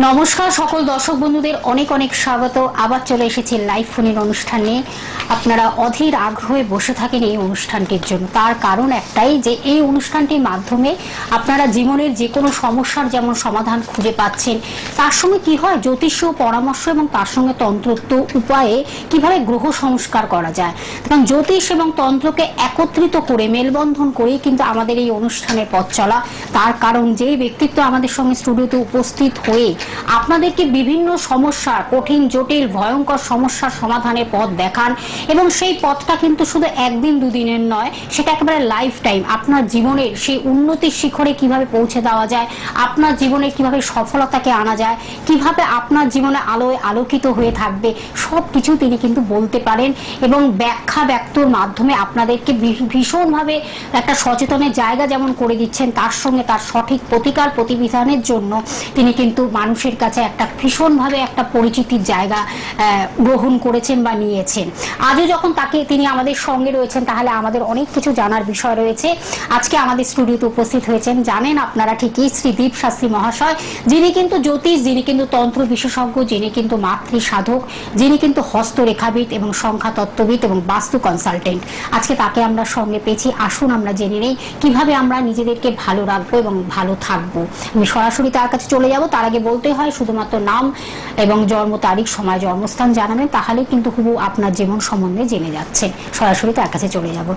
নমস্কার সকল দর্শক বন্ধুদের অনেক অনেক স্বাগত। আবার চলে এসেছি লাইভ ফোনের অনুষ্ঠান নিয়ে। আপনারা অধীর আগ্রহে বসে থাকেন এই অনুষ্ঠানটির জন্য। তার কারণ একটাই, যে এই অনুষ্ঠানটির মাধ্যমে আপনারা জীবনের যে কোনো সমস্যার যেমন সমাধান খুঁজে পাচ্ছেন, তার সঙ্গে কি হয় জ্যোতিষ পরামর্শ এবং তার সঙ্গে তন্ত্রোক্ত উপায়ে কিভাবে গ্রহ সংস্কার করা যায়। কারণ জ্যোতিষ এবং তন্ত্রকে একত্রিত করে মেলবন্ধন করেই কিন্তু আমাদের এই অনুষ্ঠানের পথ চলা। তার কারণ যে ব্যক্তিত্ব আমাদের সঙ্গে স্টুডিওতে উপস্থিত হয়ে আপনাদেরকে বিভিন্ন সমস্যার, কঠিন জটিল ভয়ঙ্কর সমস্যার সমাধানের পথ দেখান, এবং সেই পথটা কিন্তু শুধু একদিন দুদিনের নয়, সেটা একেবারে লাইফ টাইম। আপনার জীবনের সেই উন্নতির শিখরে কিভাবে পৌঁছে দেওয়া যায়, আপনার জীবনে কিভাবে সফলতাকে আনা যায়, কিভাবে আপনার জীবনে আলোয় আলোকিত হয়ে থাকবে, সব কিছু তিনি কিন্তু বলতে পারেন এবং ব্যাখ্যা ব্যক্তর মাধ্যমে আপনাদেরকে ভীষণভাবে একটা সচেতনের জায়গা যেমন করে দিচ্ছেন, তার সঙ্গে তার সঠিক প্রতিকার প্রতিবিধানের জন্য তিনি কিন্তু মানুষের কাছে একটা ভীষণভাবে একটা পরিচিতির জায়গা গ্রহণ করেছেন বা নিয়েছেন। আজও যখন তিনি আমাদের সঙ্গে রয়েছেন, তাহলে আমাদের অনেক কিছু জানার বিষয় রয়েছে। আজকে আমাদের স্টুডিওতে উপস্থিত হয়েছেন, জানেন আপনারা ঠিকই, শ্রী দীপ শাস্ত্রী মহাশয়, যিনি কিন্তু জ্যোতিষ, যিনি কিন্তু তন্ত্র বিশেষজ্ঞ, যিনি কিন্তু মাতৃ সাধক, যিনি কিন্তু হস্তরেখাবিদ এবং সংখ্যা তত্ত্ববিদ এবং বাস্তু কনসালটেন্ট। আজকে তাকে আমরা সঙ্গে পেয়েছি। আসুন আমরা জেনে নেই কিভাবে আমরা নিজেদেরকে ভালো রাখবো এবং ভালো থাকবো। আমি সরাসরি তার কাছে চলে যাব। তার আগে বলতে হয় শুধুমাত্র নাম এবং জন্ম তারিখ, সময়, জন্মস্থান জানাবেন, তাহলে কিন্তু হুবহু আপনার জীবন সম্বন্ধে জেনে যাচ্ছে। সরাসরি তার কাছে চলে যাব।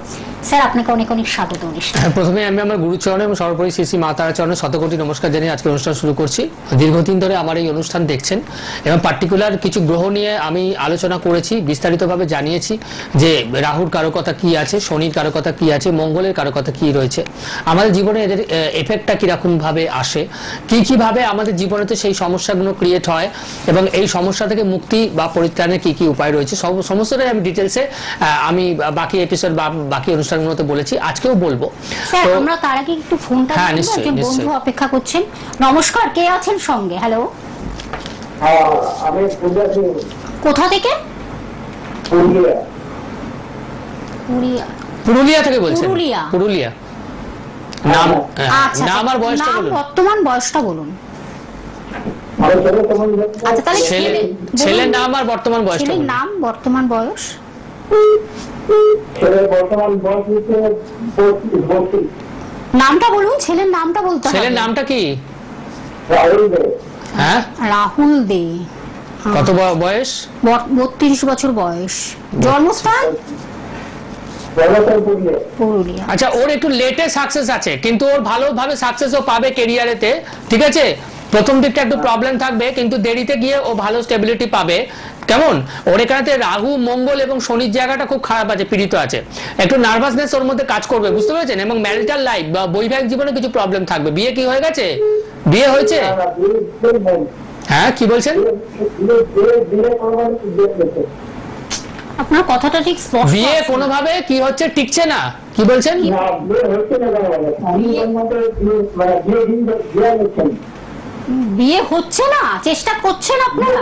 স্যার, আপনাকে অনেক অনেক স্বাগত অনুষ্ঠানে। প্রথমে আমি আমার গুরুচরণে এবং সর্বোপরি শ্রী শ্রী মা তারা চরণে শতকোটি নমস্কার জানিয়ে আজকে অনুষ্ঠান শুরু করছি। দীর্ঘদিন ধরে আমার এই অনুষ্ঠান দেখছেন এবং পার্টিকুলার কিছু গ্রহ নিয়ে আমি আলোচনা করেছি, বিস্তারিতভাবে জানিয়েছি যে রাহুর কারকতা কি আছে, শনির কারকতা কি আছে, মঙ্গলের কারকতা কি রয়েছে, আমাদের জীবনে এদের এফেক্টটা কিরকম ভাবে আসে, কিভাবে আমাদের জীবনেতে সেই সমস্যাগুলো ক্রিয়েট হয় এবং এই সমস্যা থেকে মুক্তি বা পরিত্রাণের কি কি উপায় রয়েছে, সমস্তটাই আমি ডিটেলসে আমি বাকি এপিসোড বা বাকি অনুষ্ঠানগুলোতে বলেছি, আজকেও বলবো। স্যার, আমরা তার আগে একটু ফোনটা যে বন্ধু অপেক্ষা করছেন। নমস্কার, কে আছেন সঙ্গে? হ্যালো, আমি কোথা থেকে? পুরুলিয়া থেকে বলছেন? পুরুলিয়া। নাম নাম আর বয়সটা বলুন। বর্তমান বয়সটা বলুন। আচ্ছা, তাহলে ছেলের নাম আর বর্তমান বয়স। ছেলের নাম, বর্তমান বয়স। নামটা বলুন, ছেলের নামটা বলতে হবে। ছেলের নামটা কি? হ্যাঁ, রাহুল দে। কত বয়স? 32 বছর বয়স। জন্মস্থান পুরুলিয়া। আচ্ছা, ওর একটু লেটে সাকসেস আছে, কিন্তু ওর ভালোভাবে সাকসেসও পাবে ক্যারিয়ারেতে, ঠিক আছে? প্রথম দিকটা একটু প্রবলেম থাকবে, কিন্তু দেরিতে গিয়ে ও ভালো স্টেবিলিটি পাবে। কেমন? ওর এখানে রাহু, মঙ্গল এবং শনির জায়গাটা খুব খারাপ আছে, পীড়িত আছে, একটু নার্ভাসনেস ওর মধ্যে কাজ করবে, বুঝতে পেরেছেন? এবং ম্যারিটাল লাইফ বা বৈবাহিক জীবনে কিছু প্রবলেম থাকবে। বিয়ে কি হয়ে গেছে? বিয়ে হয়েছে? হ্যাঁ, কি বলছেন? আপনার কথাটা ঠিক স্পষ্ট। বিয়ে কোনোভাবে কি হচ্ছে, টিকছে না, কি বলছেন? বিয়ে হচ্ছে না, চেষ্টা করছেন আপনারা?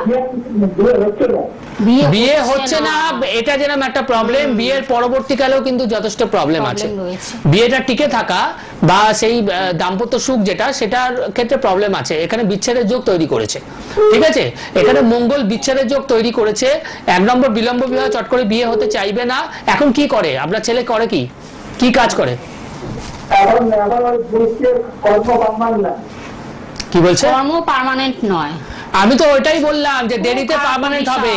বিয়ে হচ্ছে না, এটা যেরকম একটা প্রবলেম, বিয়ের পরবর্তীকালেও কিন্তু যথেষ্ট প্রবলেম আছে। বিয়েটা টিকে থাকা বা সেই দাম্পত্য সুখ যেটা, সেটার ক্ষেত্রে প্রবলেম আছে। এখানে বিচ্ছেদের যোগ তৈরি করেছে, ঠিক আছে? এখানে মঙ্গল বিচ্ছেদের যোগ তৈরি করেছে। 1 নম্বর, বিলম্ব বিবাহ, চট করে বিয়ে হতে চাইবে না। এখন কি করে আপনার ছেলে? করে কি কাজ করে? কি বলছে? কর্ম পার্মানেন্ট নয়। আমি তো ওইটাই বললাম যে দেরিতে পার্মানেন্ট হবে।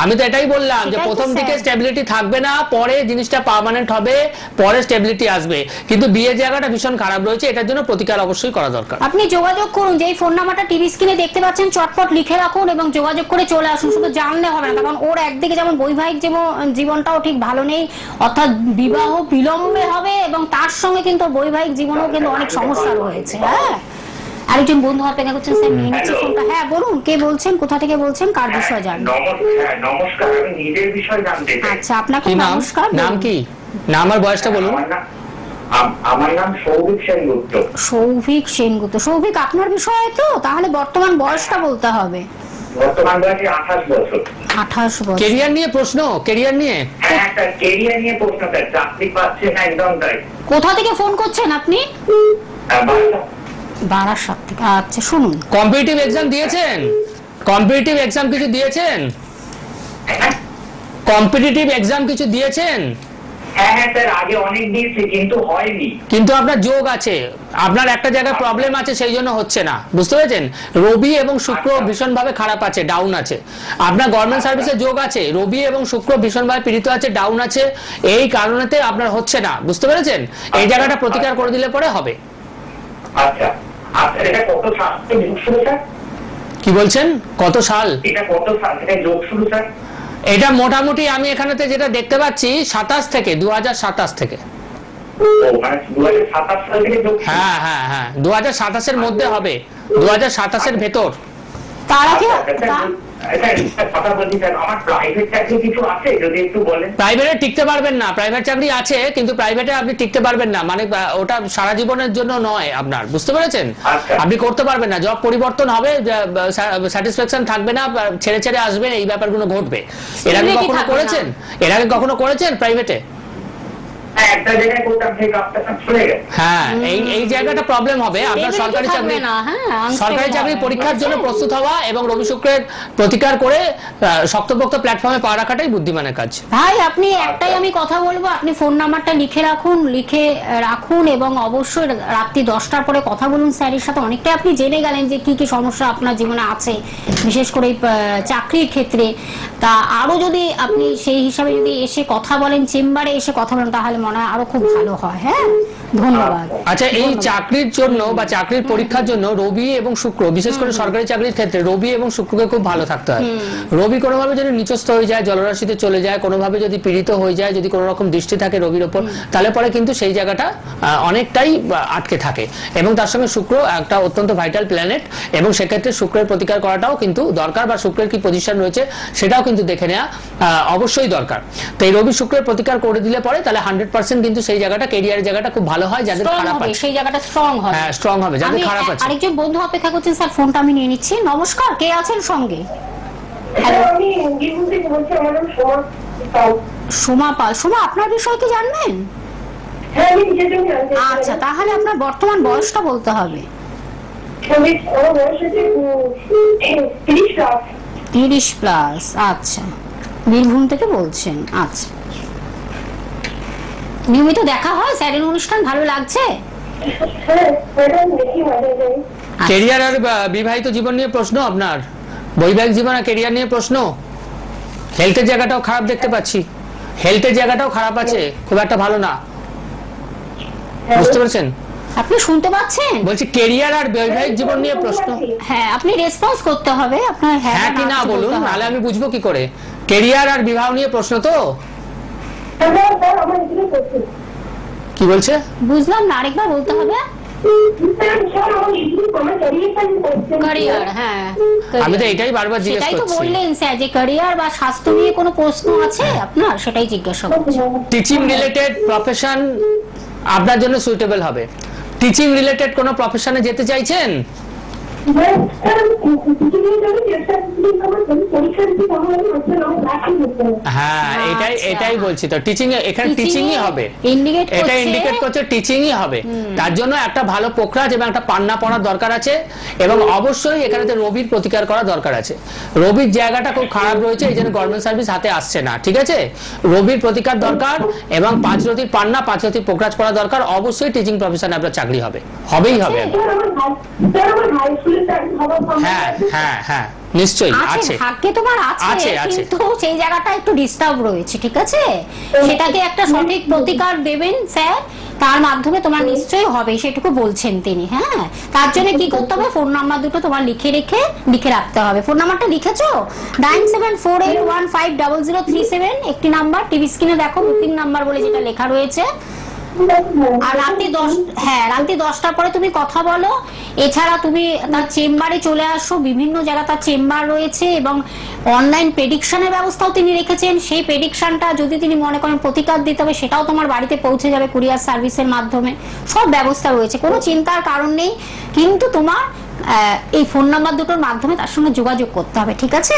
আমি তো এটাই বললাম যে প্রথম দিকে স্টেবিলিটি থাকবে না, পরে জিনিসটা পার্মানেন্ট হবে, পরে স্টেবিলিটি আসবে। কিন্তু বিয়ে জায়গাটা ভীষণ খারাপ রয়েছে, এটার জন্য প্রতিকার অবশ্যই করা দরকার। আপনি যোগাযোগ করুন, যেই ফোন নাম্বারটা টিভি স্ক্রিনে দেখতে পাচ্ছেন, চটপট লিখে রাখুন এবং যোগাযোগ করে চলে আসুন। শুধু জানলে হবে না, কারণ ওর একদিকে যেমন বৈবাহিক জীবনটাও ঠিক ভালো নেই, অর্থাৎ বিবাহ বিলম্বে হবে, এবং তার সঙ্গে কিন্তু বৈবাহিক জীবনেও কিন্তু অনেক সমস্যা রয়েছে। হ্যাঁ, আরেকজন বন্ধু অপেক্ষা করছেন। স্যার, নিয়ে নিচ্ছি ফোনটা। হ্যাঁ, বলুন, কে বলছেন, কোথা থেকে বলছেন, কার বিষয়ে জানবেন? নমস্কার, আমি নিজের বিষয় জানতে চাই। আচ্ছা, আপনাকে নমস্কার। নাম কি? নাম আর বয়সটা বলুন। আমার নাম সৌভিক সেনগুপ্ত। সৌভিক সেনগুপ্ত। সৌভিক, আপনার বিষয় তো, তাহলে বর্তমান বয়সটা বলতে হবে। বর্তমান বয়স 28 বছর। 28 বছর। ক্যারিয়ার নিয়ে প্রশ্ন? ক্যারিয়ার নিয়ে? হ্যাঁ, একটা ক্যারিয়ার নিয়ে প্রশ্ন। চাকরি পাচ্ছে না, একদম তাই। কোথা থেকে ফোন করছেন আপনি? বারাসাত থেকে। আচ্ছা শুনুন, কম্পিটিটিভ এক্সাম দিয়েছেন? কম্পিটিটিভ এক্সাম কিছু দিয়েছেন? কম্পিটিটিভ এক্সাম কিছু দিয়েছেন? হ্যাঁ হ্যাঁ স্যার, আগে অনেক দিয়েছি কিন্তু হয়নি। কিন্তু আপনার যোগ আছে, আপনার একটা জায়গায় প্রবলেম আছে, সেই জন্য হচ্ছে না, বুঝতে পেরেছেন? রবি এবং শুক্র ভীষণ ভাবে খারাপ আছে, ডাউন আছে। আপনার গভর্নমেন্ট সার্ভিসে যোগ আছে, রবি এবং শুক্র ভীষণ ভাবে পীড়িত আছে, ডাউন আছে, এই কারণেতে আপনার হচ্ছে না, বুঝতে পেরেছেন? এই জায়গাটা প্রতিকার করে দিলে পরে হবে। আচ্ছা আচ্ছা, এটা কত সাল থেকে যোগ শুরু স্যার? কি বলছেন কত সাল? এটা কত সাল থেকে যোগ শুরু স্যার? এটা মোটামুটি আমি এখানেতে যেটা দেখতে পাচ্ছি 27 থেকে, 2027 থেকে। ও মানে 2027 সাল থেকে যোগ শুরু? হ্যাঁ হ্যাঁ হ্যাঁ, 2027 এর মধ্যে হবে, 2027 এর ভেতর। তার আগে কথা বলছি স্যার, আমার প্রাইভেট চাকরি কিছু আছে যদি একটু বলেন। প্রাইভেটে টিকতে পারবেন না, প্রাইভেট চাকরি আছে কিন্তু প্রাইভেটে আপনি টিকতে পারবেন না, মানে ওটা সারা জীবনের জন্য নয় আপনার, বুঝতে পেরেছেন? আচ্ছা। আপনি করতে পারবেন না, জব পরিবর্তন হবে, স্যাটিসফ্যাকশন থাকবে না, ছেড়ে ছেড়ে আসবেন, এই ব্যাপারগুলো ঘটবে। এর আগে Stability কখনো থাকবে করেছেন? এর আগে কখনো করেছেন প্রাইভেটে? একটা জায়গায় করতাম, সেই কাজটা চলে গেছে। হ্যাঁ, এই জায়গাটা প্রবলেম হবে আপনার। Stability সরকারি থাকবে চাকরি, না, হ্যাঁ, সরকারি unstable চাকরি হবে। পরীক্ষার জন্য প্রস্তুত হওয়া এবং রবি শুক্রের প্রতিকার করে শক্তপোক্ত প্ল্যাটফর্মে পা রাখাটাই বুদ্ধিমানের কাজ। ভাই আপনি একটাই আমি কথা বলবো, আপনি ফোন নাম্বারটা লিখে রাখুন এবং অবশ্যই রাত্রি 10টার পরে কথা বলুন স্যারের সাথে। অনেকটাই আপনি জেনে গেলেন যে কি কি সমস্যা আপনার জীবনে আছে, বিশেষ করে এই চাকরির ক্ষেত্রে। তা আরো যদি আপনি সেই হিসাবে যদি এসে কথা বলেন, চেম্বারে এসে কথা বলেন, তাহলে মনে হয় আরো খুব ভালো হয়। হ্যাঁ, ধন্যবাদ। আচ্ছা, এই চাকরির জন্য বা চাকরির পরীক্ষার জন্য রবি এবং শুক্র, বিশেষ করে সরকারি চাকরির ক্ষেত্রে রবি এবং শুক্রকে খুব ভালো থাকতে হয়। রবি কোনোভাবে যদি নিচস্থ হয়ে যায়, জলরাশিতে চলে যায়, কোনোভাবে যদি পীড়িত হয়ে যায়, যদি কোনো রকম দৃষ্টি থাকে রবির ওপর, তাহলে পরে কিন্তু সেই জায়গাটা অনেকটাই আটকে থাকে। এবং তার সঙ্গে শুক্র একটা অত্যন্ত ভাইটাল প্ল্যানেট, এবং সেক্ষেত্রে শুক্রের প্রতিকার করাটাও কিন্তু দরকার, বা শুক্রের কি পজিশন রয়েছে সেটাও কিন্তু দেখে নেওয়া অবশ্যই দরকার। তো এই রবি শুক্রের প্রতিকার করে দিলে পরে তাহলে 100% কিন্তু সেই জায়গাটা, কেরিয়ারের জায়গাটা খুব ভালো হয়, যাদের খারাপ আছে সেই জায়গাটা স্ট্রং হবে। হ্যাঁ, স্ট্রং হবে, যাদের খারাপ আছে। আরেকজন বন্ধু অপেক্ষা করছেন স্যার, ফোনটা আমি নিয়ে নিচ্ছি। নমস্কার, কে আছেন সঙ্গে? হ্যালো, আমি বীরভূম থেকে বলছি, আমার নাম সোমা পাল। সোমা পাল। সোমা, আপনার বিষয় কি জানবেন? হ্যাঁ, আমি নিজের জন্য জানতে চাই। আচ্ছা, তাহলে আপনার বর্তমান বয়সটা বলতে হবে। আমার বয়স হচ্ছে 30+। 30+। আচ্ছা, বীরভূম থেকে বলছেন। আচ্ছা, নিয়মিত দেখা হয় স্যারের অনুষ্ঠান, ভালো লাগছে? হ্যাঁ ম্যাডাম, দেখি মাঝে যাই। কেরিয়ার আর বিবাহিত জীবন নিয়ে প্রশ্ন আপনার, বৈবাহিক জীবন আর কেরিয়ার নিয়ে প্রশ্ন। হেলথের জায়গাটাও খারাপ দেখতে পাচ্ছি, হেলথের জায়গাটাও খারাপ আছে, খুব একটা ভালো না, বুঝতে পেরেছেন? আপনি শুনতে পাচ্ছেন? বলছি কেরিয়ার আর বৈবাহিক জীবন নিয়ে প্রশ্ন। হ্যাঁ, আপনি রেসপন্স করতে হবে আপনার। হ্যাঁ কি না বলুন, নাহলে আমি বুঝবো কি করে? কেরিয়ার আর বিবাহ নিয়ে প্রশ্ন তো। আমার এখানে করছি। কি বলছে? বুঝলাম না, আরেকবার বলতে হবে। ক্যারিয়ার, হ্যাঁ, আমি তো এটাই বারবার জিজ্ঞেস সেটাই তো করছি। বললেন স্যার যে ক্যারিয়ার বা স্বাস্থ্য নিয়ে কোনো প্রশ্ন আছে আপনার, সেটাই জিজ্ঞাসা করছি। টিচিং রিলেটেড প্রফেশন আপনার জন্য সুইটেবল হবে। টিচিং রিলেটেড কোনো প্রফেশনে যেতে চাইছেন? হ্যাঁ, এটাই বলছি তো, টিচিং, এখানে টিচিংই হবে, এটা ইন্ডিকেট করছে টিচিংই হবে। তার জন্য একটা ভালো পোখরাজ এবং একটা পান্না পড়ার দরকার আছে, এবং অবশ্যই এখানেতে রবির প্রতিকার করা দরকার আছে। রবির জায়গাটা খুব খারাপ রয়েছে, এই জন্য গভর্নমেন্ট সার্ভিস হাতে আসছে না, ঠিক আছে? রবির প্রতিকার দরকার, এবং 5 রতির পান্না, 5 রতির পোখরাজ পড়া দরকার। অবশ্যই টিচিং প্রফেশনে আপনার চাকরি হবে, হবেই হবে। হ্যাঁ হ্যাঁ হ্যাঁ, নিশ্চয়ই আছে, ভাগ্যে তোমার আছে, কিন্তু সেই জায়গাটা একটু ডিস্টার্ব রয়েছে, ঠিক আছে? সেটাকে একটা সঠিক প্রতিকার দেবেন স্যার, তার মাধ্যমে তোমার নিশ্চয়ই হবে, সেটুকু বলছেন তিনি। হ্যাঁ, তার জন্য কি করতে হবে? ফোন নাম্বার দুটো তোমার লিখে রাখতে হবে। ফোন নাম্বারটা লিখেছো? 9748150037, একটি নাম্বার টিভি স্ক্রিনে দেখো, বুকিং নাম্বার বলে যেটা লেখা রয়েছে। আর রাত্রি 10টার পরে তুমি কথা বলো। এছাড়া তুমি তার চেম্বারে চলে আসো, বিভিন্ন জায়গা তার চেম্বার রয়েছে, এবং অনলাইন প্রেডিকশনের ব্যবস্থাও তিনি রেখেছেন। সেই প্রেডিকশনটা যদি তিনি মনে করেন প্রতিকার দিতে হবে, সেটাও তোমার বাড়িতে পৌঁছে যাবে কুরিয়ার সার্ভিসের মাধ্যমে। সব ব্যবস্থা রয়েছে, কোনো চিন্তার কারণ নেই। কিন্তু তোমার এই ফোন নাম্বার দুটোর মাধ্যমে তার সঙ্গে যোগাযোগ করতে হবে, ঠিক আছে?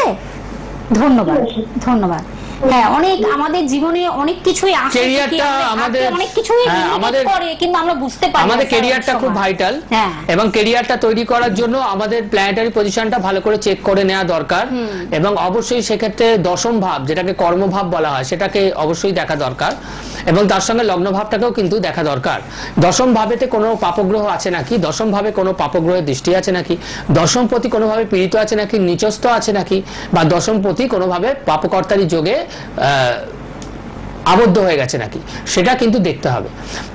ধন্যবাদ। হ্যাঁ, অনেক আমাদের জীবনে অনেক কিছুই আসে, ক্যারিয়ারটা আমাদের অনেক কিছুই আমাদের করে, কিন্তু আমরা বুঝতে পারি না। আমাদের ক্যারিয়ারটা খুব ভাইটাল, এবং ক্যারিয়ারটা তৈরি করার জন্য আমাদের প্ল্যানেটারি পজিশনটা ভালো করে চেক করে নেওয়া দরকার, এবং অবশ্যই সেক্ষেত্রে দশম ভাব, যেটাকে কর্মভাব বলা হয়, সেটাকে অবশ্যই দেখা দরকার, এবং তার সঙ্গে লগ্ন ভাবটাকেও কিন্তু দেখা দরকার। দশম ভাবেতে কোনো পাপগ্রহ আছে নাকি, দশম ভাবে কোনো পাপগ্রহের দৃষ্টি আছে নাকি, দশমপতি কোনোভাবে পীড়িত আছে নাকি, নিচস্থ আছে নাকি, বা দশমপতি কোনোভাবে পাপকর্তারি যোগে আবদ্ধ হয়ে গেছে নাকি, সেটা কিন্তু দেখতে হবে।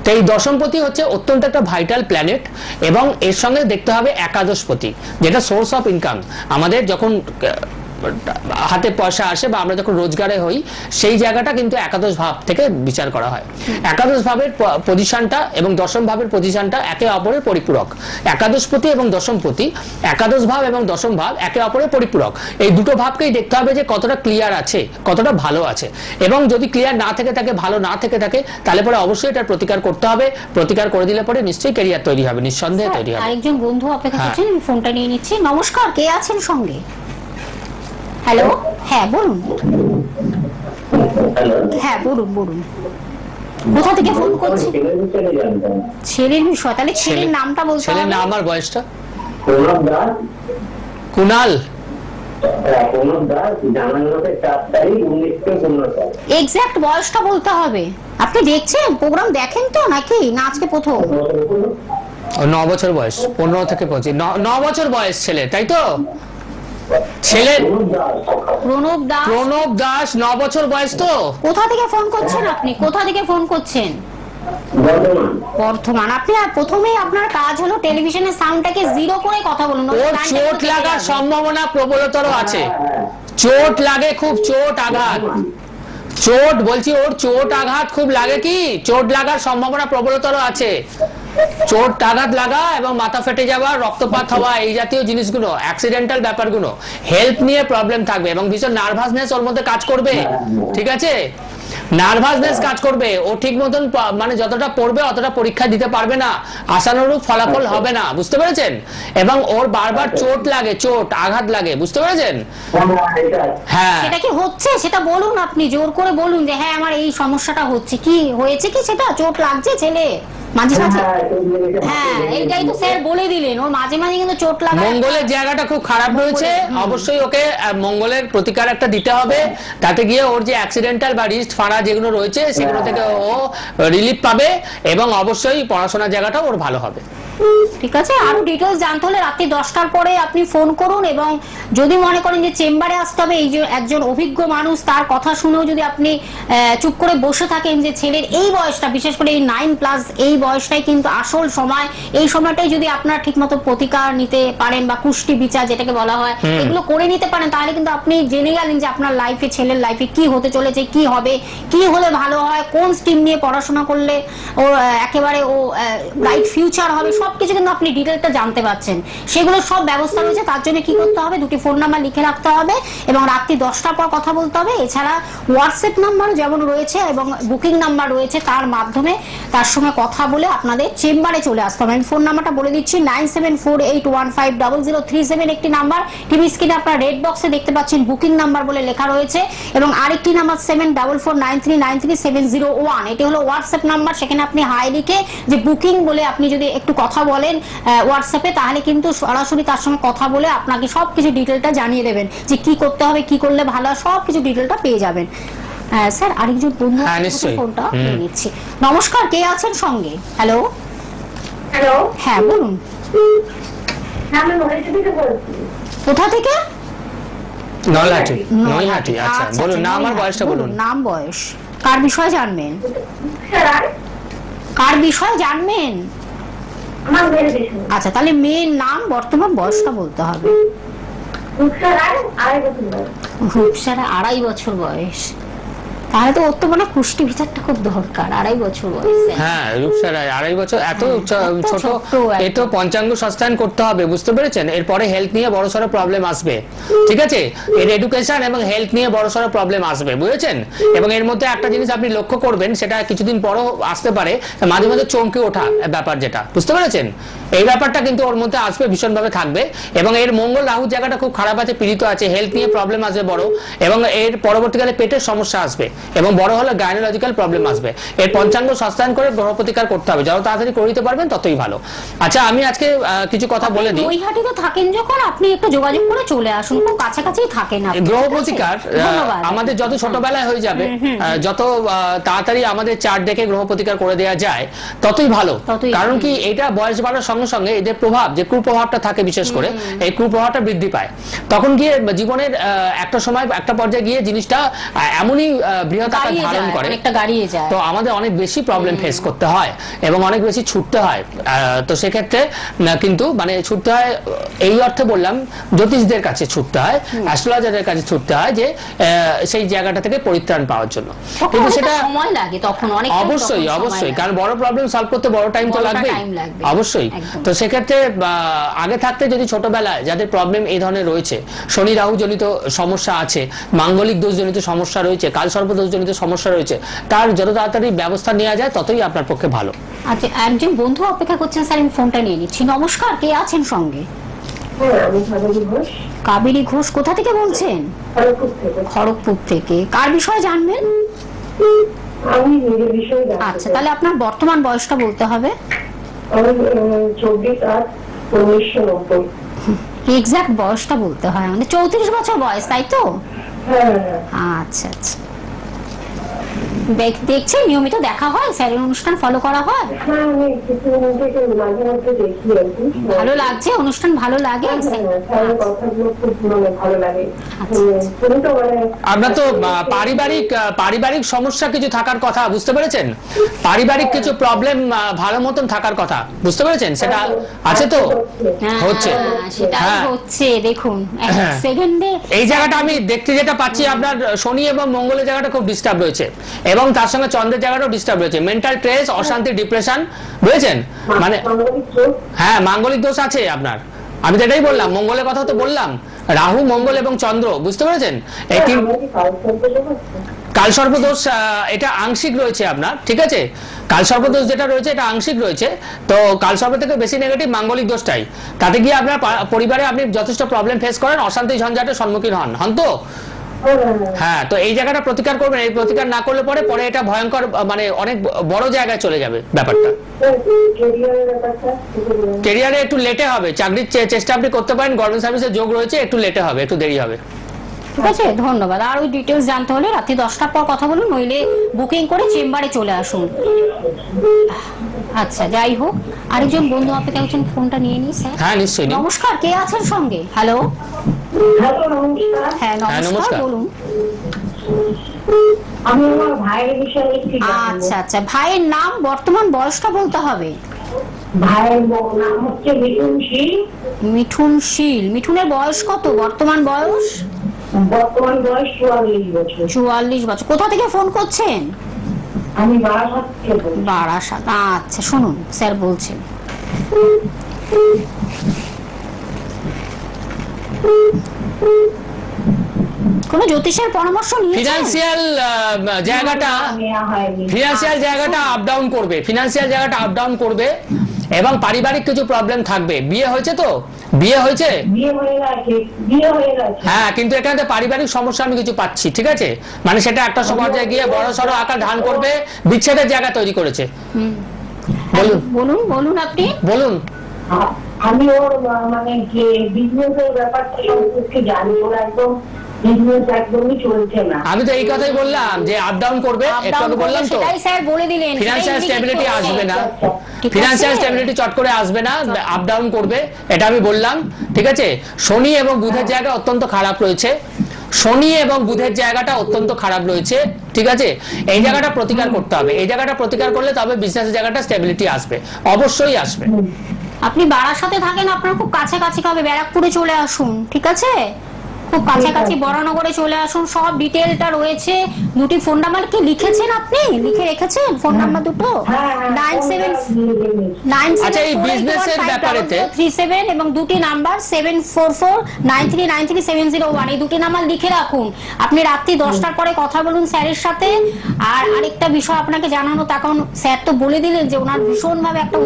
তো এই দশমপতি হচ্ছে অত্যন্ত একটা ভাইটাল প্ল্যানেট, এবং এর সঙ্গে দেখতে হবে একাদশপতি, যেটা সোর্স অফ ইনকাম। আমাদের যখন হাতে পয়সা আসে বা আমরা যখন রোজগারে হই, সেই জায়গাটা কিন্তু একাদশ ভাব থেকে বিচার করা হয়। একাদশ ভাবের পজিশনটা এবং দশম ভাবের পজিশনটা একে অপরের পরিপূরক। একাদশপতি এবং দশমপতি, একাদশ ভাব এবং দশম ভাব একে অপরের পরিপূরক। এই দুটো ভাবকেই দেখতে হবে যে কতটা ক্লিয়ার আছে, কতটা ভালো আছে, এবং যদি ক্লিয়ার না থেকে থাকে, ভালো না থেকে থাকে, তাহলে পরে অবশ্যই এটার প্রতিকার করতে হবে। প্রতিকার করে দিলে পরে নিশ্চয়ই ক্যারিয়ার তৈরি হবে, নিঃসন্দেহে তৈরি হবে। আরেকজন বন্ধু অপেক্ষা করছেন, ফোনটা নিয়ে নিচ্ছি। নমস্কার, কে আছেন সঙ্গে? হ্যালো, হ্যাঁ বলুন। হ্যাঁ বলুন বলুন, কোথা থেকে ফোন করছেন? ছেলের বিষয়, তাহলে ছেলের নামটা বলতে হবে। ছেলের নাম আর বয়সটা? কুনাল এক্সাক্ট বয়সটা বলতে হবে। আপনি দেখছেন প্রোগ্রাম, দেখেন তো নাকি, না আজকে প্রথম? 9 বছর বয়স, 15 থেকে 25, 9 বছর বয়স ছেলে, তাই তো? ছেলে প্রণব দাস, 9 বছর বয়স। তো কোথা থেকে ফোন করছেন আপনি? কোথা থেকে ফোন করছেন? বর্ধমান। আপনি প্রথমেই আপনার কাজ হলো টেলিভিশনের সাউন্ডটাকে জিরো করে কথা বলুন। ওর চোট লাগার সম্ভাবনা প্রবলতর আছে, চোট লাগে খুব, চোট আঘাত, চোট বলছি, ওর চোট আঘাত খুব লাগে, কি চোট লাগার সম্ভাবনা প্রবলতর আছে। চোট আঘাত লাগা এবং মাথা ফেটে যাওয়া, রক্তপাত হওয়া, এই জাতীয় জিনিসগুলো, অ্যাক্সিডেন্টাল ব্যাপারগুলো, হেলথ নিয়ে প্রবলেম থাকবে, এবং ভীষণ নার্ভাসনেস ওর মধ্যে কাজ করবে। ঠিক আছে, নার্ভাসনেস কাজ করবে, ও ঠিক মতন মানে যতটা পড়বে অতটা পরীক্ষা দিতে পারবে না, আশানুরূপ ফলাফল হবে না, বুঝতে পেরেছেন? এবং ওর বারবার চোট লাগে, চোট আঘাত লাগে, বুঝতে পেরেছেন? হ্যাঁ, সেটা কি হচ্ছে সেটা বলুন, আপনি জোর করে বলুন যে হ্যাঁ আমার এই সমস্যাটা হচ্ছে। কি হয়েছে, কি সেটা চোট লাগছে ছেলে মাঝে মাঝে? হ্যাঁ, এইটাই তো স্যার বলে দিলেন, ওর মাঝে মাঝে কিন্তু চোট লাগা। মঙ্গলের জায়গাটা খুব খারাপ রয়েছে, অবশ্যই ওকে মঙ্গলের প্রতিকার একটা দিতে হবে, তাতে গিয়ে ওর যে অ্যাক্সিডেন্টাল বা রিস্ট ফাড়া যেগুলো রয়েছে সেগুলো থেকে ও রিলিফ পাবে, এবং অবশ্যই পড়াশোনার জায়গাটা ওর ভালো হবে। ঠিক আছে, আরো ডিটেইলস জানতে হলে রাত্রি 10টার পরে আপনি ফোন করুন, এবং যদি মনে করেন যে চেম্বারে আসতে হবে, এই যে একজন অভিজ্ঞ মানুষ তার কথা শুনেও যদি আপনি চুপ করে বসে থাকেন, যে ছেলের এই বয়সটা, বিশেষ করে এই 9+ এই বয়সটাই কিন্তু আসল সময়, এই সময়টাই যদি আপনারা ঠিকমতো প্রতিকার নিতে পারেন বা কুষ্টি বিচার যেটাকে বলা হয়, এগুলো করে নিতে পারেন, তাহলে কিন্তু আপনি জেনে গেলেন যে আপনার লাইফে, ছেলের লাইফে কি হতে চলেছে, কি হবে, কি হলে ভালো হয়, কোন স্ট্রিম নিয়ে পড়াশোনা করলে ও একেবারে ও ব্রাইট ফিউচার হবে, সবকিছু কিন্তু আপনি ডিটেইলটা জানতে পারছেন। সেগুলো সব ব্যবস্থা রয়েছে। তার জন্য কি করতে হবে, দুটি ফোন নাম্বার লিখে রাখতে হবে এবং রাত্রি 10টার পর কথা বলতে হবে। এছাড়া হোয়াটসঅ্যাপ নাম্বার যেমন রয়েছে এবং বুকিং নাম্বার রয়েছে, তার মাধ্যমে তার সঙ্গে কথা বলে আপনাদের চেম্বারে চলে আসতে হবে। আমি ফোন নাম্বারটা বলে দিচ্ছি, 9748150037 একটি নাম্বার, টিভি স্ক্রিনে আপনারা রেড বক্সে দেখতে পাচ্ছেন বুকিং নাম্বার বলে লেখা রয়েছে, এবং আরেকটি নাম্বার 7449393701, এটি হলো হোয়াটসঅ্যাপ নাম্বার। সেখানে আপনি হাই লিখে যে বুকিং বলে আপনি যদি একটু কথা বলেন হোয়াটসঅ্যাপে, তাহলে কিন্তু সরাসরি তার সঙ্গে কথা বলে আপনাকে সবকিছু ডিটেলটা জানিয়ে দেবেন, যে কি করতে হবে, কি করলে ভালো হয়, সবকিছু ডিটেলটা পেয়ে যাবেন। স্যার আরেকজন বন্ধু ফোনটা নিয়ে নিচ্ছি। নমস্কার, কে আছেন সঙ্গে? হ্যালো, হ্যালো, হ্যাঁ বলুন। আমি মহেশী থেকে বলছি। কোথা থেকে? নৈহাটি। আচ্ছা বলুন, নাম আর বয়সটা বলুন। নাম, বয়স, কার বিষয়ে জানবেন? স্যার, কার বিষয়ে জানবেন? আমার মেয়ের বিষয়। আচ্ছা, তাহলে মেয়ের নাম, বর্তমান বয়সটা বলতে হবে। রূপসার 2.5 বছর বয়স। রূপসার 2.5 বছর বয়স। তাহলে তো ওর তো মানে পুষ্টি ভিতরটা খুব দরকার, 2.5 বছর বয়সে। হ্যাঁ রূপসা রায় 2.5 বছর, এত ছোট। ছোট্ট এ তো পঞ্চাঙ্গ সস্তায়ন করতে হবে, বুঝতে পেরেছেন? এরপরে হেলথ নিয়ে বড়সড় প্রবলেম আসবে, ঠিক আছে? এর এডুকেশন এবং হেলথ নিয়ে বড়সড় প্রবলেম আসবে, বুঝেছেন? এবং এর মধ্যে একটা জিনিস আপনি লক্ষ্য করবেন, সেটা কিছুদিন পরও আসতে পারে, মাঝে মাঝে চমকে ওঠা ব্যাপার, যেটা বুঝতে পেরেছেন? এই ব্যাপারটা কিন্তু ওর মধ্যে আসবে, ভীষণভাবে থাকবে। এবং এর মঙ্গল রাহু জায়গাটা খুব খারাপ আছে, পীড়িত আছে, হেলথ নিয়ে প্রবলেম আসবে বড়, এবং এর পরবর্তীকালে পেটের সমস্যা আসবে, এবং বড় হলে গাইনোলজিক্যাল প্রবলেম আসবে। এর পঞ্চাঙ্গ সস্তায়ন করে গ্রহ প্রতিকার করতে হবে, যত তাড়াতাড়ি করে দিতে পারবেন ততই ভালো। আচ্ছা, আমি আজকে কিছু কথা বলে দিই। নৈহাটিতে থাকেন যখন, আপনি একটু যোগাযোগ করে চলে আসুন, খুব কাছাকাছি থাকেন আপনি। গ্রহ ঠিক আছে? প্রতিকার ধন্যবাদ। আমাদের যত ছোটবেলায় হয়ে যাবে, যত তাড়াতাড়ি আমাদের চার্ট দেখে গ্রহ প্রতিকার করে দেওয়া যায় ততই ভালো। ততই কারণ কি, এটা বয়স বাড়ার সঙ্গে সঙ্গে এদের প্রভাব, যে কুপ্রভাবটা থাকে বিশেষ করে, এই কুপ্রভাবটা বৃদ্ধি পায়। তখন গিয়ে জীবনের একটা সময়, একটা পর্যায়ে গিয়ে জিনিসটা এমনই বৃহৎ আকার গাড়িয়ে ধারণ যায়, করে, অনেকটা গাড়িয়ে যায়। তো আমাদের অনেক বেশি প্রবলেম ফেস করতে হয় এবং অনেক বেশি ছুটতে হয়। তো সেক্ষেত্রে কিন্তু মানে ছুটতে হয়, এই অর্থে বললাম, জ্যোতিষদের কাছে ছুটতে হয়, অ্যাস্ট্রোলজারের কাছে ছুটতে হয়, যে সেই জায়গাটা থেকে পরিত্রাণ পাওয়ার জন্য। কিন্তু সেটা সময় লাগে তখন অনেক, অবশ্যই অবশ্যই, কারণ বড় প্রবলেম সলভ করতে বড় টাইম তো লাগবে, অবশ্যই। তো সেক্ষেত্রে আগে থাকতে যদি ছোটবেলায় যাদের প্রবলেম এই ধরনের রয়েছে, শনি রাহু জনিত সমস্যা আছে, মাঙ্গলিক দোষ জনিত সমস্যা রয়েছে, কাল সর্প দোষ জনিত সমস্যা রয়েছে, তার যত তাড়াতাড়ি ব্যবস্থা নেওয়া যায় ততই আপনার পক্ষে ভালো। আচ্ছা, একজন বন্ধু অপেক্ষা করছেন স্যার, আমি ফোনটা নিয়ে নিচ্ছি। নমস্কার, কে আছেন সঙ্গে? আমি কাবেরী ঘোষ। কাবেরী ঘোষ, কোথা থেকে বলছেন? খড়গপুর থেকে। খড়গপুর থেকে। কার বিষয়ে জানবেন? আমি নিজের বিষয়ে আচ্ছা, তাহলে আপনার বর্তমান বয়সটা বলতে হবে। আমি 24/8/1990। এক্সাক্ট বয়সটা বলতে হয় আমাদের। 34 বছর বয়স, তাই তো? হ্যাঁ। আচ্ছা আচ্ছা। দেখছেন, নিয়মিত দেখা হয় স্যারের অনুষ্ঠান, ফলো করা হয়? হ্যাঁ, আমি কিছু মধ্যে মাঝে মধ্যে দেখি আর কি। ভালো লাগছে অনুষ্ঠান? ভালো লাগে? স্যারের কথাগুলো খুব ভালো লাগে। তুমি তো মানে আপনার তো পারিবারিক সমস্যা কিছু থাকার কথা, বুঝতে পেরেছেন? পারিবারিক কিছু প্রবলেম ভালো মতন থাকার কথা, বুঝতে পেরেছেন? সেটা আছে তো, হচ্ছে। সেটা হ্যাঁ। হচ্ছে, দেখুন সেকেন্ডে এই জায়গাটা আমি দেখতে যেটা পাচ্ছি, আপনার শনি এবং মঙ্গলের জায়গাটা খুব ডিস্টার্ব রয়েছে, এবং তার সঙ্গে চন্দ্রের জায়গাটাও ডিস্টার্ব রয়েছে। মেন্টাল স্ট্রেস, অশান্তি, ডিপ্রেশন, বুঝেছেন? মানে হ্যাঁ, মাঙ্গলিক দোষ আছে আপনার। আমি তো এটাই বললাম, মঙ্গলের কথা তো বললাম, রাহু, মঙ্গল এবং চন্দ্র, বুঝতে পেরেছেন? এই তিন কালসর্প দোষ, এটা আংশিক রয়েছে আপনার, ঠিক আছে? কালসর্প দোষ যেটা রয়েছে এটা আংশিক রয়েছে। তো কালসর্প থেকে বেশি নেগেটিভ মাঙ্গলিক দোষটাই। তাতে গিয়ে আপনার পরিবারে আপনি যথেষ্ট প্রবলেম ফেস করেন, অশান্তি ঝঞ্ঝাটের সম্মুখীন হন তো। হ্যাঁ, তো এই জায়গাটা প্রতিকার করবেন। এই প্রতিকার না করলে পরে এটা ভয়ঙ্কর, মানে অনেক বড় জায়গায় চলে যাবে ব্যাপারটা। ক্যারিয়ারে একটু লেটে হবে, চাকরির চেষ্টা আপনি করতে পারেন, গভর্নমেন্ট সার্ভিসে যোগ রয়েছে, একটু লেটে হবে, একটু দেরি হবে। ঠিক আছে, ধন্যবাদ। আর ওই ডিটেলস জানতে হলে রাত্রি 10টার পর কথা বলুন, নইলে বুকিং করে চেম্বারে চলে আসুন। আচ্ছা, যাই হোক, আরেকজন বন্ধু অপেক্ষা করছেন, ফোনটা নিয়ে নিই স্যার। হ্যাঁ, নিশ্চয়ই। নমস্কার, কে আছেন সঙ্গে? হ্যালো। হ্যালো, নমস্কার। হ্যাঁ, নমস্কার, বলুন। আমি আমার ভাইয়ের বিষয়ে একটু আচ্ছা আচ্ছা, ভাইয়ের নাম, বর্তমান বয়সটা বলতে হবে। ভাইয়ের নাম হচ্ছে মিঠুন শীল। মিঠুন শীল। মিঠুনের বয়স কত? বর্তমান বয়স? বর্তমান বয়স 44 বছর। 44 বছর। কোথা থেকে ফোন করছেন? আমি বারাসাত থেকে বলছি। বারাসাত। আচ্ছা, শুনুন স্যার বলছেন। কোন জ্যোতিষের পরামর্শ নিয়েছেন? ফিনান্সিয়াল জায়গাটা আপ ডাউন করবে, ফিনান্সিয়াল জায়গাটা আপ ডাউন করবে, এবং পারিবারিক কিছু প্রবলেম থাকবে। বিয়ে হয়েছে তো? বিয়ে হয়েছে? বিয়ে হয়ে গেছে। হ্যাঁ, কিন্তু এখানে পারিবারিক সমস্যা আমি কিছু পাচ্ছি, ঠিক আছে? মানে সেটা একটা পর্যায়ে গিয়ে বড় সড়ো আকার ধারণ করবে, বিচ্ছেদের জায়গা তৈরি করেছে। বলুন আপনি বলুন। আমি ওর মানে যে বিজনেসের ব্যাপারটা সম্পর্কে জানি, ওর একদম বিজনেস একদমই চলছে না। আমি তো এই কথাই বললাম যে আপ ডাউন করবে, একটু বললাম তো। সেটাই স্যার বলে দিলেন। ফিনান্সিয়াল স্টেবিলিটি আসবে না, ফিনান্সিয়াল স্টেবিলিটি চট করে আসবে না, আপ ডাউন করবে, এটা আমি বললাম, ঠিক আছে? শনি এবং বুধের জায়গা অত্যন্ত খারাপ রয়েছে, শনি এবং বুধের জায়গাটা অত্যন্ত খারাপ রয়েছে, ঠিক আছে? এই জায়গাটা প্রতিকার করতে হবে। এই জায়গাটা প্রতিকার করলে তবে বিজনেসের জায়গাটা স্টেবিলিটি আসবে, অবশ্যই আসবে। আপনি বারাসাতে থাকেন, আপনার খুব কাছাকাছি হবে, ব্যারাকপুরে চলে আসুন, ঠিক আছে? খুব কাছাকাছি বরানগরে চলে আসুন, সব ডিটেলটা রয়েছে। দুটি ফোন নাম্বার কি লিখেছেন আপনি? লিখে রেখেছেন ফোন নাম্বার দুটো? 97 আচ্ছা, এই বিজনেসের ব্যাপারেতে 37 এবং দুটি নাম্বার 7449393701, এই দুটি নাম্বার লিখে রাখুন। আপনি রাত্রি 10টার পরে কথা বলুন স্যারের সাথে। আর আরেকটা বিষয় আপনাকে জানানো, তখন স্যার তো বলে দিলেন যে ওনার ভীষণ ভাবে একটা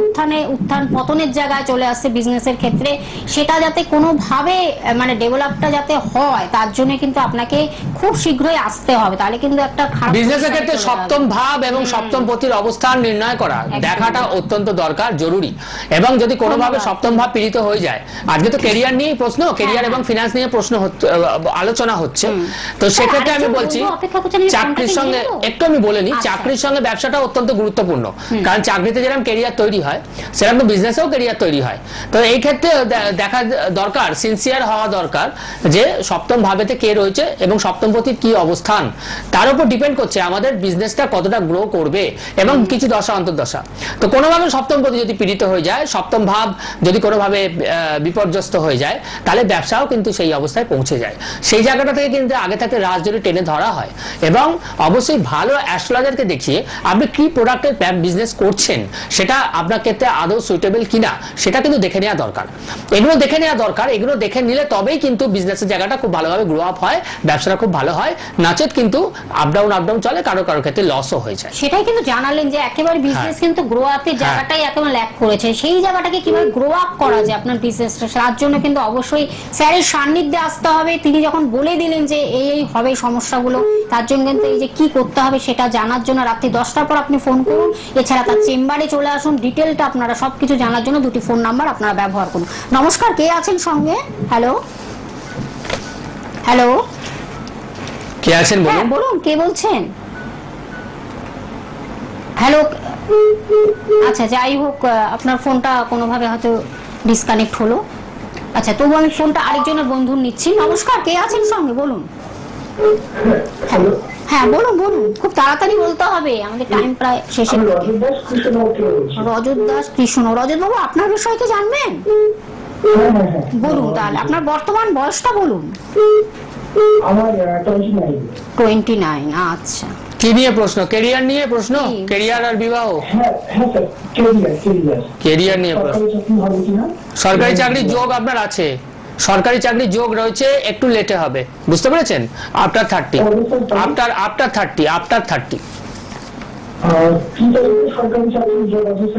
উত্থান পতনের জায়গায় চলে আসছে বিজনেসের ক্ষেত্রে, সেটা যাতে কোনোভাবে মানে ডেভেলপটা যাতে হয় তার জন্য কিন্তু আপনাকে খুব শীঘ্রই আসতে হবে, তাহলে কিন্তু একটা খারাপ বিজনেসের ক্ষেত্রে সপ্তম ভাব এবং সপ্তম পতির অবস্থান নির্ণয় করা দেখাটা অত্যন্ত দরকার, জরুরি। এবং যদি কোনোভাবে সপ্তম ভাব পীড়িত হয়ে যায়, আজকে তো কেরিয়ার নিয়ে প্রশ্ন, কেরিয়ার এবং ফিনান্স নিয়ে প্রশ্ন আলোচনা হচ্ছে, তো সেক্ষেত্রে আমি বলছি চাকরির সঙ্গে একটু আমি বলে নিই, চাকরির সঙ্গে ব্যবসাটা অত্যন্ত গুরুত্বপূর্ণ। কারণ চাকরিতে যেরকম কেরিয়ার তৈরি হয় সেরকম বিজনেসেও কেরিয়ার তৈরি হয়। তো এই ক্ষেত্রে দেখা দরকার, সিনসিয়ার হওয়া দরকার যে সপ্তম ভাবেতে কে রয়েছে এবং সপ্তমপতির কি অবস্থান, তার উপর ডিপেন্ড করছে আমাদের বিজনেসটা কতটা গ্রো করবে এবং কিছু দশা অন্তর্দশা। তো কোনোভাবে সপ্তমপতি যদি পীড়িত হয়ে যায়, সপ্তম ভাব যদি কোনোভাবে বিপর্যস্ত হয়ে যায়, তাহলে ব্যবসাও কিন্তু সেই অবস্থায় পৌঁছে যায়। সেই জায়গাটা থেকে কিন্তু আগে থেকে রাজজরি টেনে ধরা হয়। এবং অবশ্যই ভালো অ্যাস্ট্রোলজারকে দেখিয়ে আপনি কি প্রোডাক্টের বিজনেস করছেন সেটা আপনার ক্ষেত্রে আদৌ সুইটেবল কিনা সেটা কিন্তু দেখে নেওয়া দরকার। এগুলো দেখে নেওয়া দরকার, এগুলো দেখে নিলে তবেই কিন্তু বিজনেসের জায়গাটা খুব ভালোভাবে গ্রো আপ হয়, ব্যবসাটা খুব ভালো হয়। নাচেত কিন্তু আপ ডাউন চলে, কারো ক্ষেত্রে লসও হয়ে যায়। সেটাই কিন্তু জানালেন যে একেবারে বিজনেস কিন্তু গ্রো আপের জায়গাটাই একেবারে ল্যাক করেছে, সেই জায়গাটাকে কিভাবে গ্রো আপ করা যায় আপনার বিজনেসটা, তার জন্য কিন্তু অবশ্যই স্যারের সান্নিধ্যে আসতে হবে। তিনি যখন বলে দিলেন যে এই হবে সমস্যাগুলো, তার জন্য কিন্তু এই যে কি করতে হবে সেটা জানার জন্য রাত্রি 10টার পর আপনি ফোন করুন। এছাড়া তার চেম্বারে চলে আসুন, ডিটেলটা আপনারা সবকিছু জানার জন্য দুটি ফোন নাম্বার আপনারা ব্যবহার করুন। নমস্কার, কে আছেন সঙ্গে? হ্যালো হ্যালো, কে আছেন বলুন? বলুন কে বলছেন? হ্যালো, আচ্ছা যাই হোক, আপনার ফোনটা কোনোভাবে হয়তো ডিসকানেক্ট হলো। আচ্ছা, তবু আমি ফোনটা আরেকজনের বন্ধু নিচ্ছি। নমস্কার, কে আছেন সঙ্গে? বলুন। হ্যাঁ বলুন, খুব তাড়াতাড়ি বলতে হবে, আমাদের টাইম প্রায় শেষের দিকে। রজত দাস কৃষ্ণ। রজত বাবু, আপনার বিষয়ে কি জানবেন? বলুন তাহলে আপনার বর্তমান বয়সটা বলুন। আমার 29। আচ্ছা, কি নিয়ে প্রশ্ন? কেরিয়ার নিয়ে প্রশ্ন? কেরিয়ার আর বিবাহ? কেরিয়ার নিয়ে প্রশ্ন। সরকারি চাকরির যোগ আপনার আছে, সরকারি চাকরির যোগ রয়েছে, একটু লেটে হবে, বুঝতে পেরেছেন? আফটার 30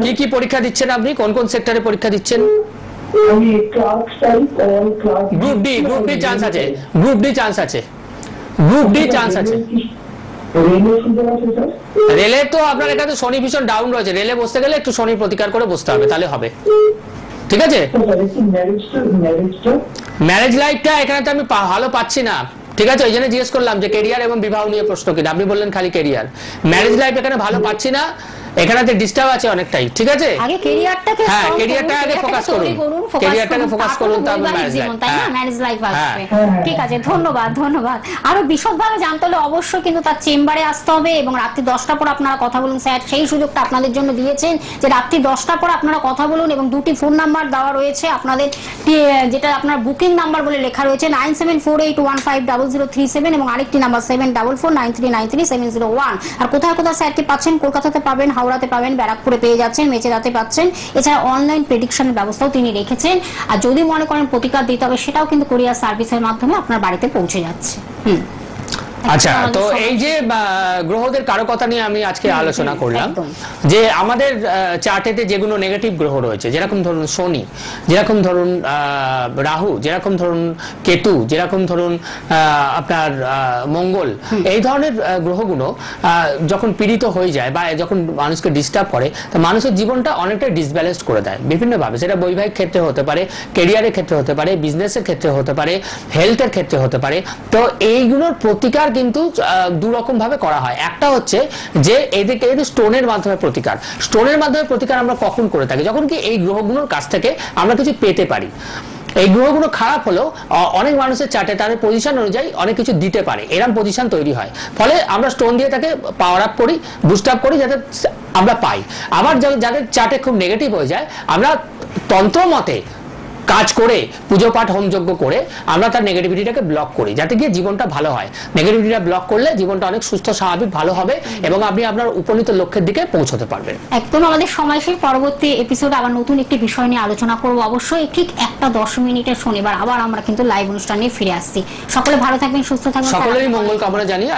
কি কি পরীক্ষা দিচ্ছেন আপনি? কোন কোন সেক্টরে পরীক্ষা দিচ্ছেন? গ্রুপ ডি চান্স আছে, গ্রুপ ডি চান্স আছে। রেলে তো আপনার এখানে শনি ভীষণ ডাউন রয়েছে, রেলে বসতে গেলে একটু শনি প্রতিকার করে বসতে হবে, তাহলে হবে। ঠিক আছে, ম্যারেজ লাইফটা এখানে তো আমি ভালো পাচ্ছি না। ঠিক আছে, ওই জন্য জিজ্ঞেস করলাম যে কেরিয়ার এবং বিবাহ নিয়ে প্রশ্ন কিনা, আপনি বললেন খালি কেরিয়ার। ম্যারেজ লাইফ এখানে ভালো পাচ্ছি না, এখানে ডিস্টার্ব আছে অনেকটাই। ঠিক আছে, আগে কেরিয়ারটাকে ফোকাস করুন, কেরিয়ারটাকে ফোকাস করুন, তারপর ম্যারেজ লাইফ আসবে। ঠিক আছে, ধন্যবাদ। আরো বিশদভাবে জানতে হলে অবশ্যই কিন্তু তার চেম্বারে আসতে হবে এবং রাত্রি 10টার পর আপনারা কথা বলুন। স্যার সেই সুযোগটা আপনাদের জন্য দিয়েছেন যে রাত্রি 10টার পর আপনারা কথা বলুন, এবং দুটি ফোন নাম্বার দেওয়া রয়েছে আপনাদের, যেটা আপনার বুকিং নাম্বার বলে লেখা রয়েছে 9748150037 এবং আরেকটি নাম্বার 7449393701। আর কোথায় স্যারকে পাচ্ছেন? কলকাতাতে পাবেন, হাওড়াতে পাবেন, ব্যারাকপুরে পেয়ে যাচ্ছেন, মেচেদাতে পাচ্ছেন। এছাড়া অনলাইন প্রেডিকশনের ব্যবস্থাও তিনি রেখেছেন। আর যদি মনে করেন প্রতিকার দিতে হবে, সেটাও কিন্তু কুরিয়ার সার্ভিসের মাধ্যমে আপনার বাড়িতে পৌঁছে যাচ্ছে। আচ্ছা, তো এই যে গ্রহদের কারো কথা নিয়ে আমি আজকে আলোচনা করলাম যে আমাদের চার্টেতে যেগুলো নেগেটিভ গ্রহ রয়েছে, যেরকম ধরুন শনি, যেরকম ধরুন রাহু, যেরকম ধরুন কেতু, যেরকম ধরুন আপনার মঙ্গল, এই ধরনের গ্রহগুলো যখন পীড়িত হয়ে যায় বা যখন মানুষকে ডিস্টার্ব করে, তো মানুষের জীবনটা অনেকটা ডিসব্যালেন্সড করে দেয় বিভিন্নভাবে। সেটা বৈবাহিক ক্ষেত্রে হতে পারে, কেরিয়ারের ক্ষেত্রে হতে পারে, বিজনেসের ক্ষেত্রে হতে পারে, হেলথের ক্ষেত্রে হতে পারে। তো এইগুলোর প্রতিকার কিন্তু দুরকম ভাবে করা হয়। একটা হচ্ছে যে এদিকে স্টোনের মাধ্যমে প্রতিকার। স্টোনের মাধ্যমে প্রতিকার আমরা কখন করে থাকি? যখন কি এই গ্রহগুলোর কাছ থেকে আমরা কিছু পেতে পারি। এই গ্রহগুলো খারাপ হলেও অনেক মানুষের চার্টে তাদের পজিশন অনুযায়ী অনেক কিছু দিতে পারে, এরকম পজিশন তৈরি হয়। ফলে আমরা স্টোন দিয়ে তাকে পাওয়ার আপ করি, বুস্ট আপ করি, যাতে আমরা পাই। আবার যাদের চার্টে খুব নেগেটিভ হয়ে যায়, আমরা তন্ত্র মতে কাজ করে, পুজো পাঠ হোমযজ্ঞ করে আমরা তার নেগেটিভিটিটাকে ব্লক করি, যাতে গিয়ে জীবনটা ভালো হয়। নেগেটিভিটিটা ব্লক করলে জীবনটা অনেক সুস্থ স্বাভাবিক ভালো হবে এবং আপনি আপনার উপনীত লক্ষ্যের দিকে পৌঁছতে পারবেন। একদম আমাদের সময় শেষ। পরবর্তী এপিসোডে আবার নতুন একটি বিষয় নিয়ে আলোচনা করব অবশ্যই। ঠিক 1:10 শনিবার আবার আমরা কিন্তু লাইভ অনুষ্ঠান নিয়ে ফিরে আসছি। সকলে ভালো থাকবেন, সুস্থ থাকবেন, সকলেরই মঙ্গল কামনা জানিয়ে